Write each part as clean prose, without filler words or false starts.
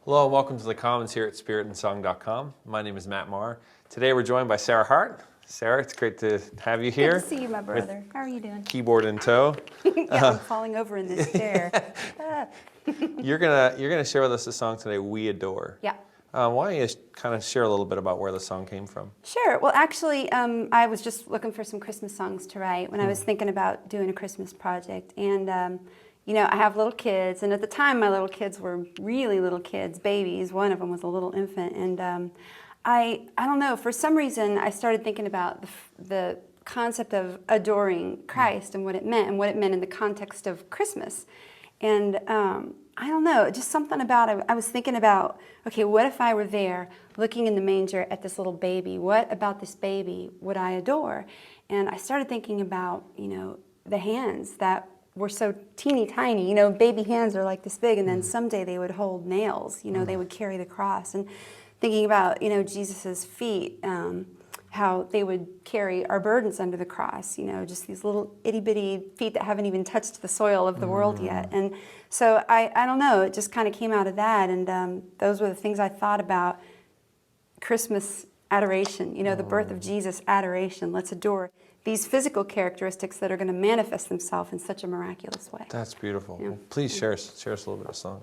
Hello and welcome to the Commons here at spiritandsong.com. My name is Matt Marr. Today we're joined by Sarah Hart. Sarah, it's great to have you here. Good to see you, my brother. How are you doing? Keyboard in tow. Yeah, I'm falling over in this chair. You're gonna share with us a song today, "We Adore." Yeah. Why don't you kind of share a little bit about where the song came from? Sure. Well, actually, I was just looking for some Christmas songs to write when I was thinking about doing a Christmas project. And, you know, I have little kids. And at the time, my little kids were really little kids, babies. One of them was a little infant. And I don't know, for some reason, I started thinking about the concept of adoring Christ and what it meant in the context of Christmas. And I don't know, just something about it. I was thinking about, okay, what if I were there looking in the manger at this little baby? What about this baby would I adore? And I started thinking about, you know, the hands that were so teeny tiny. You know, baby hands are like this big, and then someday they would hold nails. You know, they would carry the cross. And thinking about, you know, Jesus's feet, how they would carry our burdens under the cross, you know, just these little itty-bitty feet that haven't even touched the soil of the world yet. And so I don't know, it just kind of came out of that, and those were the things I thought about. Christmas adoration, you know, the birth of Jesus, adoration. Let's adore these physical characteristics that are going to manifest themselves in such a miraculous way. That's beautiful. Yeah. Well, please share us a little bit of song.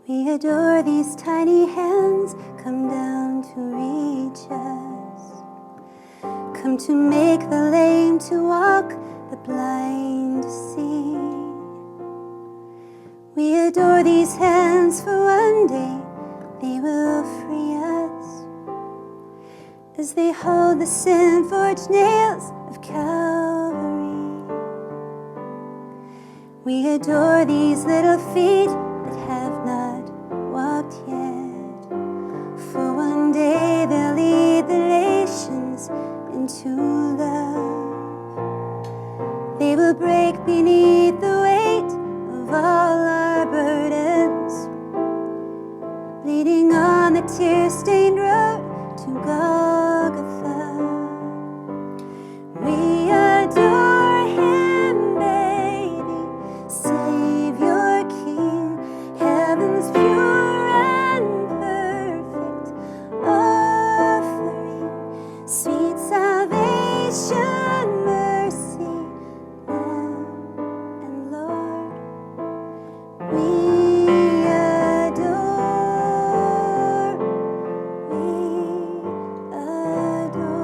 We adore these tiny hands, come down to reach us. Come to make the lame to walk, the blind to see. We adore these hands, for one day they will free us, as they hold the sin-forged nails of Calvary. We adore these little feet that have not walked yet, for one day they'll lead the nations into love. They will break beneath the weight of all our burdens, bleeding on the tear-stained road to Golgotha. We adore Him, baby, Savior King, heaven's pure and perfect offering, sweet salvation, mercy, Lamb and Lord. We adore, we adore.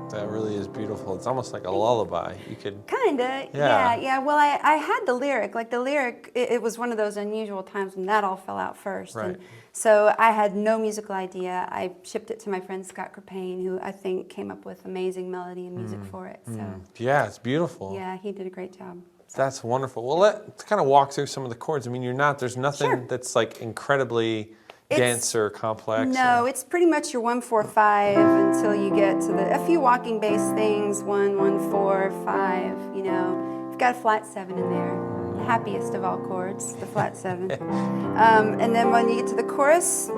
That really is beautiful. It's almost like a lullaby. You could. Kinda, yeah. Well, I had the lyric. Like the lyric, it was one of those unusual times when that all fell out first. Right. And so I had no musical idea. I shipped it to my friend Scott Crepane, who I think came up with amazing melody and music for it. So Yeah, it's beautiful. yeah, he did a great job. That's wonderful. Well, let's kind of walk through some of the chords. I mean, there's nothing Sure. that's like incredibly dense or complex. No, it's pretty much your 1-4-5 until you get to a few walking bass things, 1-1-4-5. You know, you've got a flat 7 in there, the happiest of all chords, the flat 7. And then when you get to the chorus,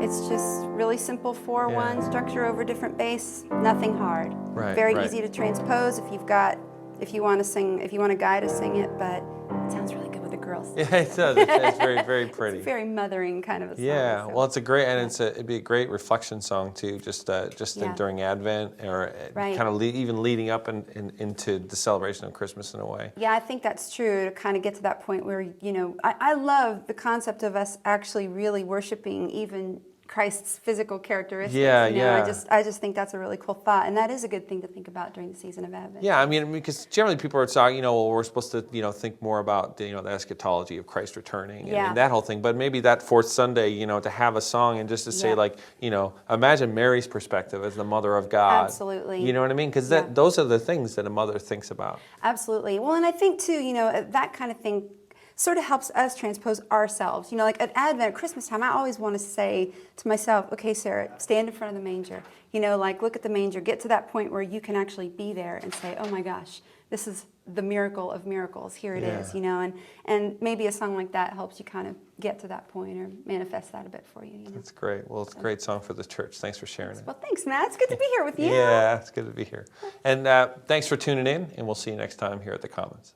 it's just really simple 4-1 structure over different bass, nothing hard. Right, Very right. easy to transpose if you want a guy to sing it, but it sounds really good with a girl singing. Yeah, it does. It's very, very pretty. It's a very mothering kind of a song. Yeah, so. well, it's a great, and it'd be a great reflection song too, just Yeah. during Advent, or Right. kind of even leading up into the celebration of Christmas in a way. Yeah, I think that's true, to kind of get to that point where, you know, I love the concept of us actually really worshiping even Christ's physical characteristics. Yeah, you know, yeah. I just think that's a really cool thought, and that is a good thing to think about during the season of Advent. Yeah, I mean, because generally people are talking, well, we're supposed to, think more about, the eschatology of Christ returning and that whole thing. But maybe that fourth Sunday, to have a song and just to say, imagine Mary's perspective as the mother of God. Absolutely. You know what I mean? Because those are the things that a mother thinks about. Absolutely. Well, and I think too, that kind of thing sort of helps us transpose ourselves. You know, like at Advent, Christmas time, I always want to say to myself, okay, Sarah, stand in front of the manger. You know, like look at the manger, get to that point where you can actually be there and say, oh my gosh, this is the miracle of miracles. Here it is, you know, and maybe a song like that helps you kind of get to that point or manifest that a bit for you. You know? That's great. Well, it's a great song for the church. Thanks for sharing it. Well, thanks, Matt. It's good to be here with you. Yeah, it's good to be here. And thanks for tuning in, and we'll see you next time here at the Commons.